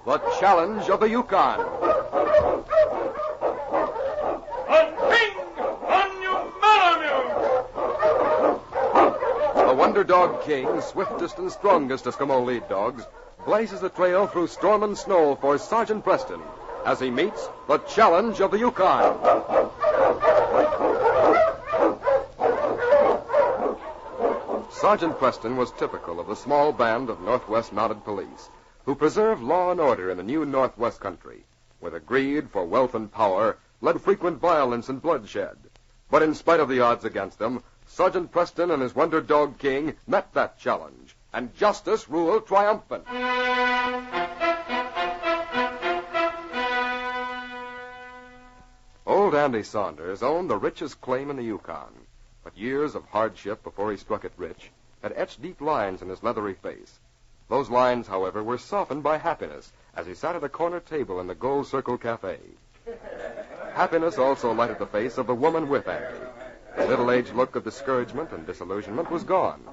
The Challenge of the Yukon. On King! On you, Malamute! The Wonder Dog King, swiftest and strongest Eskimo lead dogs, blazes a trail through storm and snow for Sergeant Preston as he meets the Challenge of the Yukon. Sergeant Preston was typical of the small band of Northwest Mounted Police who preserved law and order in the new Northwest country, where the greed for wealth and power led frequent violence and bloodshed. But in spite of the odds against them, Sergeant Preston and his Wonder Dog King met that challenge, and justice ruled triumphant. Old Andy Saunders owned the richest claim in the Yukon, but years of hardship before he struck it rich had etched deep lines in his leathery face. Those lines, however, were softened by happiness as he sat at a corner table in the Gold Circle Cafe. Happiness also lighted the face of the woman with Andy. The middle-aged look of discouragement and disillusionment was gone.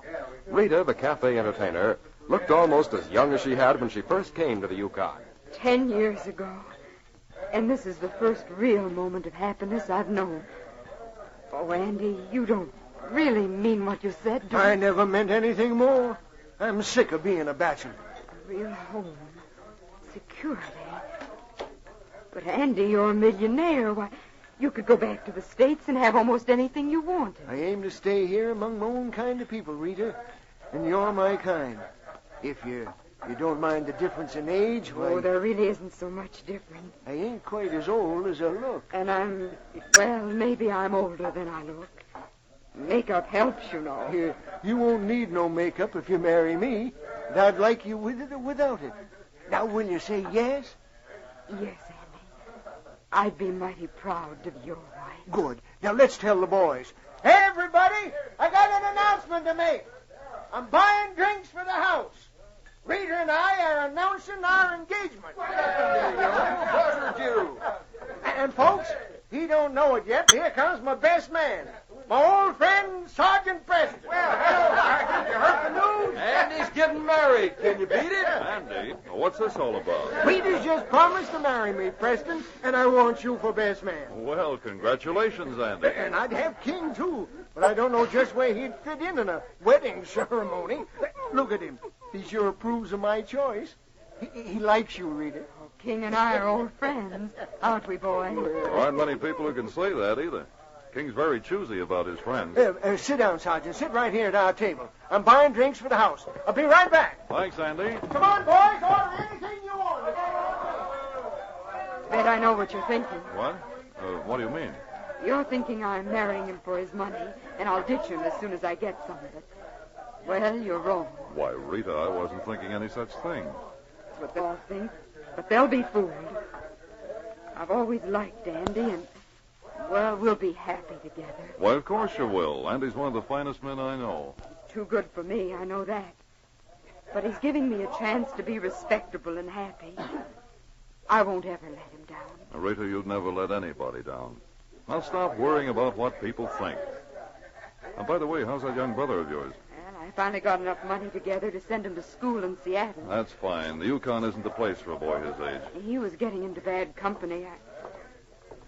Rita, the cafe entertainer, looked almost as young as she had when she first came to the Yukon. 10 years ago. And this is the first real moment of happiness I've known. Oh, Andy, you don't really mean what you said, do you? I never meant anything more. I'm sick of being a bachelor. A real home. Security. But, Andy, you're a millionaire. Why, you could go back to the States and have almost anything you wanted. I aim to stay here among my own kind of people, Rita. And you're my kind. If you don't mind the difference in age, why... Oh, there really isn't so much difference. I ain't quite as old as I look. And maybe I'm older than I look. Makeup helps, you know. You won't need no makeup if you marry me. And I'd like you with it or without it. Now, will you say yes? Yes, Andy. I'd be mighty proud to be your wife. Good. Now, let's tell the boys. Hey, everybody, I got an announcement to make. I'm buying drinks for the house. Rita and I are announcing our engagement. Pleasure to you. And, folks, he don't know it yet. Here comes my best man. My old friend, Sergeant Preston. Well, hello, Sergeant. You heard the news? Andy's getting married. Can you beat it? Andy, what's this all about? Rita's just promised to marry me, Preston, and I want you for best man. Well, congratulations, Andy. And I'd have King, too, but I don't know just where he'd fit in a wedding ceremony. Look at him. He sure approves of my choice. He likes you, Rita. Oh, King and I are old friends, aren't we, boy? There aren't many people who can say that either. King's very choosy about his friends. Sit down, Sergeant. Sit right here at our table. I'm buying drinks for the house. I'll be right back. Thanks, Andy. Come on, boys. Order anything you want. Bet I know what you're thinking. What? What do you mean? You're thinking I'm marrying him for his money, and I'll ditch him as soon as I get some of it. Well, you're wrong. Why, Rita, I wasn't thinking any such thing. That's what they all think, but they'll be fooled. I've always liked Andy, and, well, we'll be happy together. Why, of course you will. Andy's one of the finest men I know. Too good for me, I know that. But he's giving me a chance to be respectable and happy. I won't ever let him down. Now, Rita, you'd never let anybody down. Now stop worrying about what people think. And by the way, how's that young brother of yours? Well, I finally got enough money together to send him to school in Seattle. That's fine. The Yukon isn't the place for a boy his age. He was getting into bad company.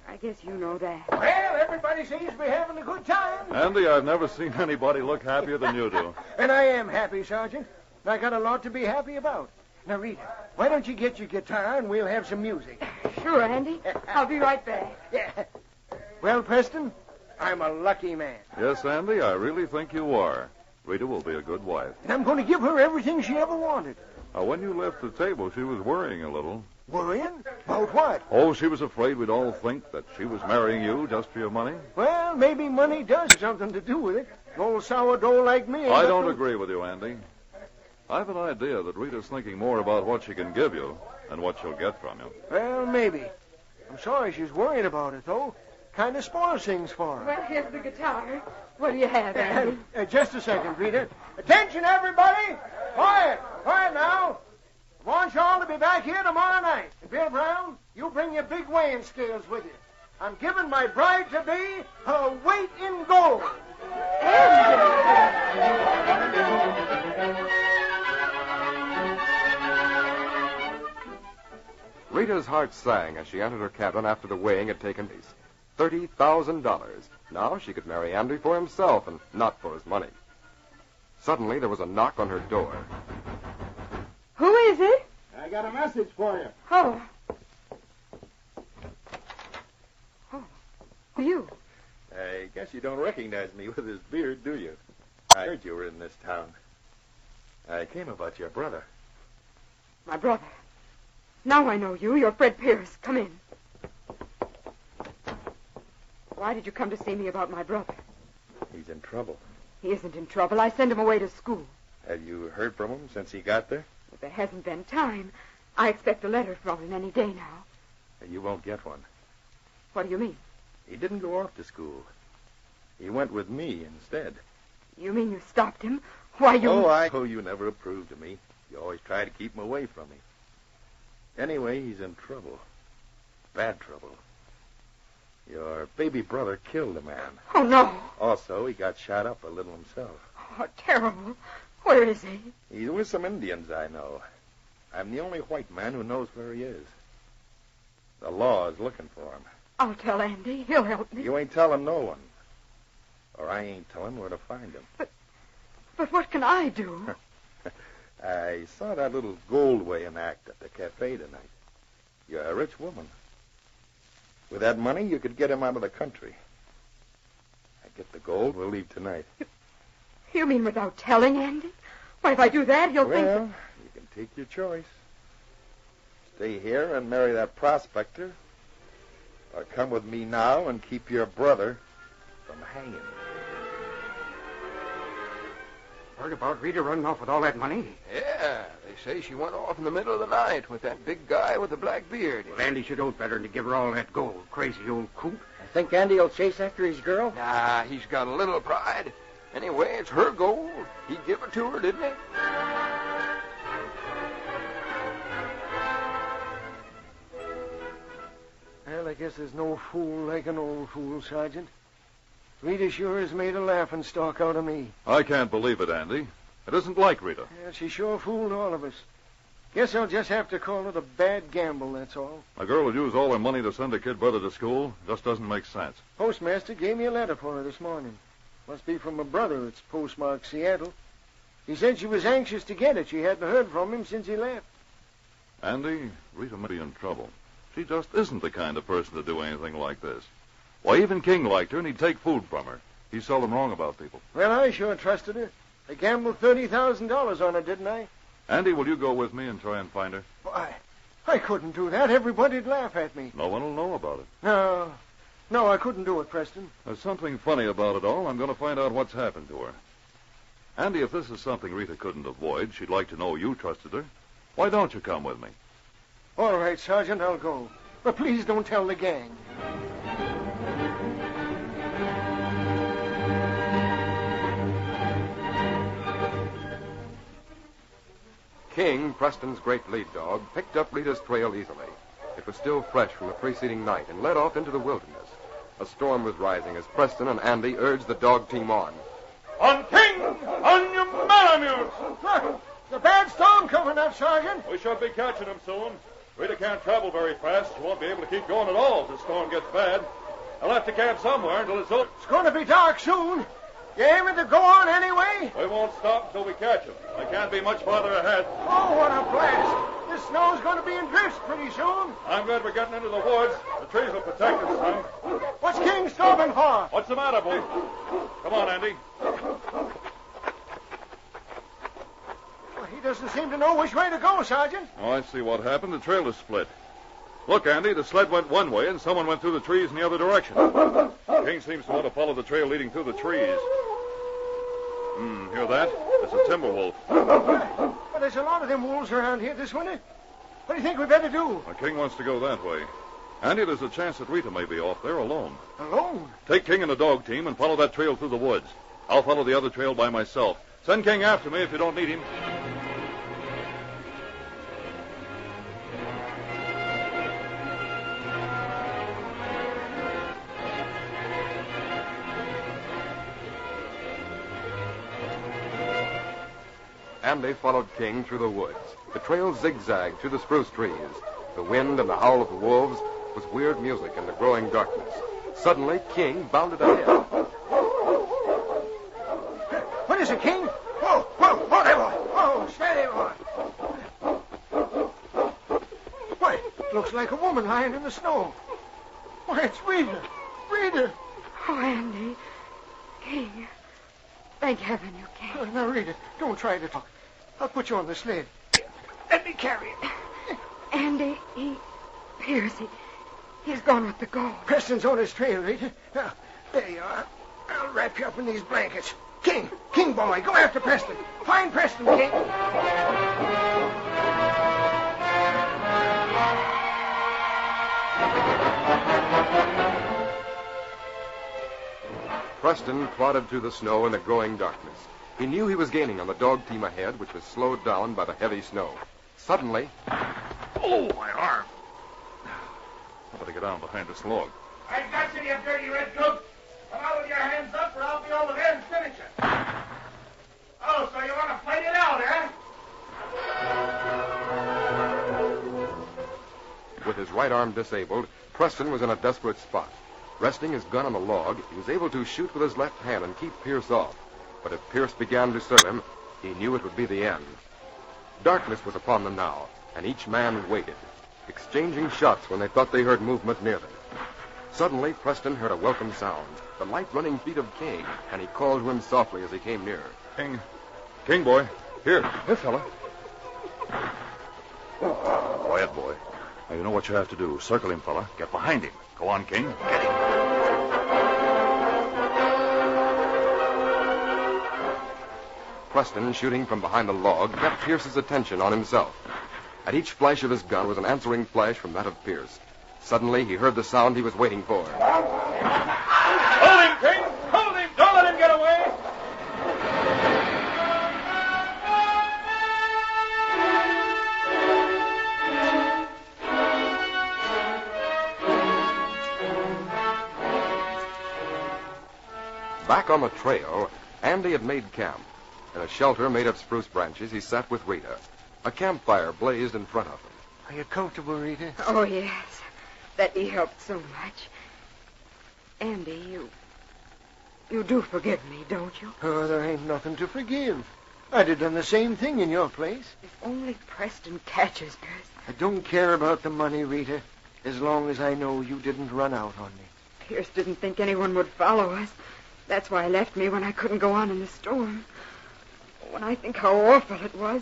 I guess you know that. Well, everybody seems to be having a good time. Andy, I've never seen anybody look happier than you do. And I am happy, Sergeant. I got a lot to be happy about. Now, Rita, why don't you get your guitar and we'll have some music? Sure, Andy. I'll be right back. Yeah. Well, Preston, I'm a lucky man. Yes, Andy, I really think you are. Rita will be a good wife. And I'm going to give her everything she ever wanted. Now, when you left the table, she was worrying a little. Worrying? About what? Oh, she was afraid we'd all think that she was marrying you just for your money. Well, maybe money does have something to do with it. An old sourdough like me. I don't agree with you, Andy. I've an idea that Rita's thinking more about what she can give you than what she'll get from you. Well, maybe. I'm sorry she's worried about it, though. Kind of spoils things for her. Well, here's the guitar. What do you have, Andy? Just a second, Rita. Attention, everybody! Quiet! Quiet now! I want you all to be back here tomorrow night. And Bill Brown, you bring your big weighing scales with you. I'm giving my bride-to-be her weight in gold. Rita's heart sang as she entered her cabin after the weighing had taken place. $30,000. Now she could marry Andy for himself and not for his money. Suddenly, there was a knock on her door. Who is it? I got a message for you. Oh. Oh, you. I guess you don't recognize me with this beard, do you? I heard you were in this town. I came about your brother. My brother. Now I know you. You're Fred Pierce. Come in. Why did you come to see me about my brother? He's in trouble. He isn't in trouble. I sent him away to school. Have you heard from him since he got there? But there hasn't been time. I expect a letter from him any day now. You won't get one. What do you mean? He didn't go off to school. He went with me instead. You mean you stopped him? Why, you... Oh, you never approved of me. You always try to keep him away from me. Anyway, he's in trouble. Bad trouble. Your baby brother killed a man. Oh, no. Also, he got shot up a little himself. Oh, terrible. Where is he? He's with some Indians I know. I'm the only white man who knows where he is. The law is looking for him. I'll tell Andy. He'll help me. You ain't telling no one. Or I ain't telling where to find him. But what can I do? I saw that little gold weighing act at the cafe tonight. You're a rich woman. With that money, you could get him out of the country. I get the gold, we'll leave tonight. You mean without telling Andy? Why, if I do that, he'll think... Well, you can take your choice. Stay here and marry that prospector, or come with me now and keep your brother from hanging. Heard about Rita running off with all that money? Yeah, they say she went off in the middle of the night with that big guy with the black beard. Well, Andy should know better than to give her all that gold. Crazy old coot. I think Andy will chase after his girl. Nah, he's got a little pride. Anyway, it's her gold. He give it to her, didn't he? Well, I guess there's no fool like an old fool, Sergeant. Rita sure has made a laughing stock out of me. I can't believe it, Andy. It isn't like Rita. Yeah, she sure fooled all of us. Guess I'll just have to call it a bad gamble, that's all. A girl would use all her money to send her kid brother to school. Just doesn't make sense. Postmaster gave me a letter for her this morning. Must be from a brother. It's postmarked Seattle. He said she was anxious to get it. She hadn't heard from him since he left. Andy, Rita might be in trouble. She just isn't the kind of person to do anything like this. Why, even King liked her, and he'd take food from her. He's seldom wrong about people. Well, I sure trusted her. I gambled $30,000 on her, didn't I? Andy, will you go with me and try and find her? Why, I couldn't do that. Everybody'd laugh at me. No one will know about it. No, I couldn't do it, Preston. There's something funny about it all. I'm going to find out what's happened to her. Andy, if this is something Rita couldn't avoid, she'd like to know you trusted her. Why don't you come with me? All right, Sergeant, I'll go. But please don't tell the gang. King, Preston's great lead dog, picked up Rita's trail easily. It was still fresh from the preceding night and led off into the wilderness. A storm was rising as Preston and Andy urged the dog team on. On King! On your Malamutes! Look, the bad storm coming up, Sergeant. We should be catching him soon. Rita can't travel very fast. She won't be able to keep going at all if the storm gets bad. I'll have to camp somewhere until it's over. It's going to be dark soon. You aiming to go on anyway? We won't stop until we catch him. I can't be much farther ahead. Oh, what a blast. This snow's going to be in drifts pretty soon. I'm glad we're getting into the woods. The trees will protect us some. What's King stopping for? What's the matter, boy? Come on, Andy. Well, he doesn't seem to know which way to go, Sergeant. Oh, I see what happened. The trail is split. Look, Andy, the sled went one way and someone went through the trees in the other direction. King seems to want to follow the trail leading through the trees. Hear that? It's a timber wolf. Well, there's a lot of them wolves around here this winter. What do you think we better do? Well, King wants to go that way. Andy, there's a chance that Rita may be off there alone. Alone? Take King and the dog team and follow that trail through the woods. I'll follow the other trail by myself. Send King after me if you don't need him. Andy followed King through the woods. The trail zigzagged through the spruce trees. The wind and the howl of the wolves was weird music in the growing darkness. Suddenly, King bounded ahead. What is it, King? Whoa there, boy. Whoa, steady, boy. Why, it looks like a woman lying in the snow. Why, it's Rita. Rita. Oh, Andy. King. Thank heaven you came. Now, Rita, don't try to talk. I'll put you on the sled. Let me carry it. Andy, Pierce, he's gone with the gold. Preston's on his trail, Rita. Now, there you are. I'll wrap you up in these blankets. King, boy, go after Preston. Find Preston, King. Preston plodded through the snow in the growing darkness. He knew he was gaining on the dog team ahead, which was slowed down by the heavy snow. Suddenly... Oh, my arm. I better get down behind this log. I got you, you dirty red coat. Come out with your hands up or I'll be over there and finish it. Oh, so you want to fight it out, eh? With his right arm disabled, Preston was in a desperate spot. Resting his gun on the log, he was able to shoot with his left hand and keep Pierce off. But if Pierce began to serve him, he knew it would be the end. Darkness was upon them now, and each man waited, exchanging shots when they thought they heard movement near them. Suddenly, Preston heard a welcome sound, the light running feet of King, and he called to him softly as he came near. King, boy. Here, fella. Quiet, boy. Now, you know what you have to do. Circle him, fella. Get behind him. Go on, King. Get him. Preston, shooting from behind the log, kept Pierce's attention on himself. At each flash of his gun was an answering flash from that of Pierce. Suddenly, he heard the sound he was waiting for. Hold him, King! Hold him! Don't let him get away! Back on the trail, Andy had made camp. In a shelter made of spruce branches, he sat with Rita. A campfire blazed in front of him. Are you comfortable, Rita? Oh, yes. That helped so much. Andy, you do forgive me, don't you? Oh, there ain't nothing to forgive. I'd have done the same thing in your place. If only Preston catches us. I don't care about the money, Rita, as long as I know you didn't run out on me. Pierce didn't think anyone would follow us. That's why he left me when I couldn't go on in the storm. When I think how awful it was,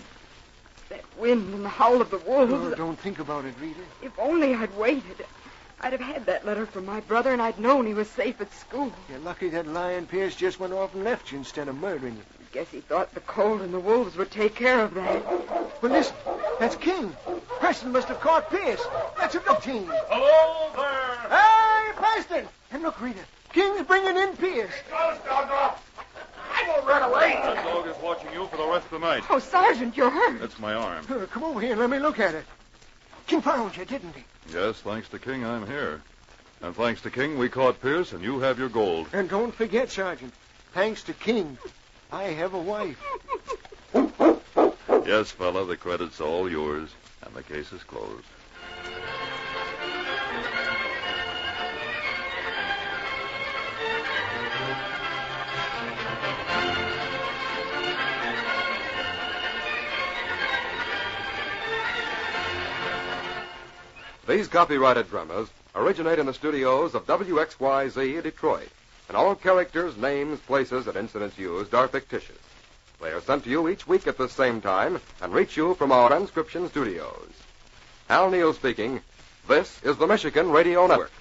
that wind and the howl of the wolves... Oh, don't think about it, Rita. If only I'd waited, I'd have had that letter from my brother, and I'd known he was safe at school. You're lucky that lying Pierce just went off and left you instead of murdering you. I guess he thought the cold and the wolves would take care of that. Well, listen, that's King. Preston must have caught Pierce. That's a good team. Hello there! Hey, Preston! And look, Rita, King's bringing in Pierce. Close, doggo! I won't run away! That dog is watching you for the rest of the night. Oh, Sergeant, you're hurt. That's my arm. Come over here and let me look at it. King found you, didn't he? Yes, thanks to King, I'm here. And thanks to King, we caught Pierce, and you have your gold. And don't forget, Sergeant, thanks to King, I have a wife. Yes, fella, the credit's all yours, and the case is closed. These copyrighted dramas originate in the studios of WXYZ Detroit, and all characters, names, places, and incidents used are fictitious. They are sent to you each week at the same time and reach you from our transcription studios. Hal Neal speaking. This is the Michigan Radio Network.